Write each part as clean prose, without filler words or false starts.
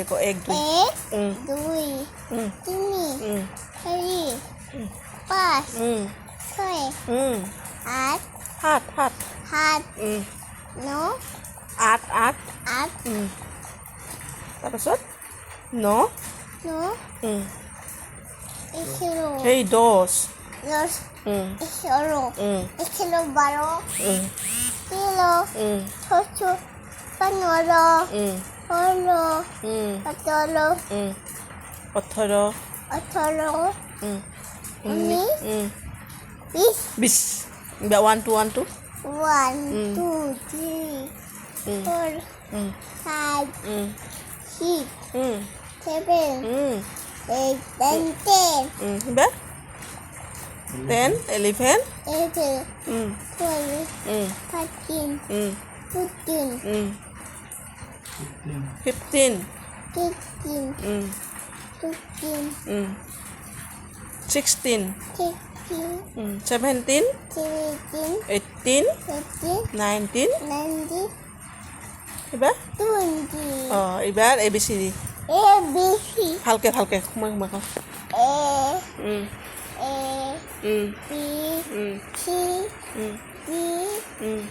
ভালকে ক এক দুই এক দুই তিনি চাৰি পাঁচ ছয় আঠ সাত সাত সাত ন আঠ আঠ আঠ তাৰপাছত ন ন উম, এঘাৰ সেই দহ দহ এঘাৰ উম, এঘাৰ বাৰ উম, তেৰ উম, চৈধ্য পোন্ধৰ উম, ষোল্ল উম, সোতৰ 18 ওঠৰ ঊনৈছ বিশ 20 1 2 1 2 1 2 3 4 5 6 7 8 9 10 এবার 10 11 11 mm, 12 mm, 13 mm, 14 mm, 15 15 mm, 16 mm, 16 16 17 17 18 18 19 19 এবার 20 এবার ABCD A B C ভালকে ভালকে সময় সময় কওঁ A mm, A mm, B mm, C mm, D mm,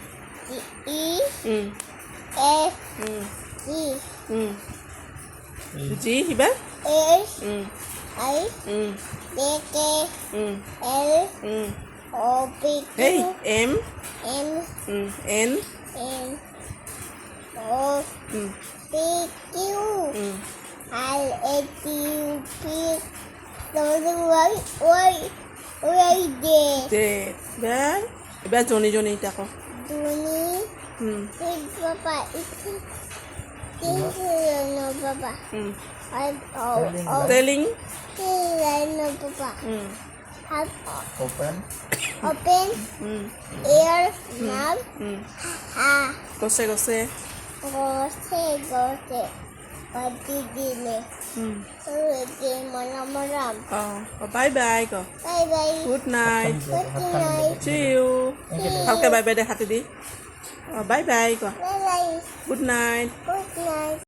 E mm, F mm, G mm. G এবার H mm, I mm, J K mm, L mm. O P Q Hey, M, M N, N O mm, P Q mm. R S T U V W Y Z এবার জনি জনি এটা কওঁ Duni mm, Papa itu no Papa mm. I Telling no Papa mm, have Open. open mm, ear mouth mm. ha গছে গছে gose pati dile mm. Rugi malam-malam bye bye ক bye bye good night good night see you ভালকে bye bye দে হাতে দি bye bye ক bye bye good night good night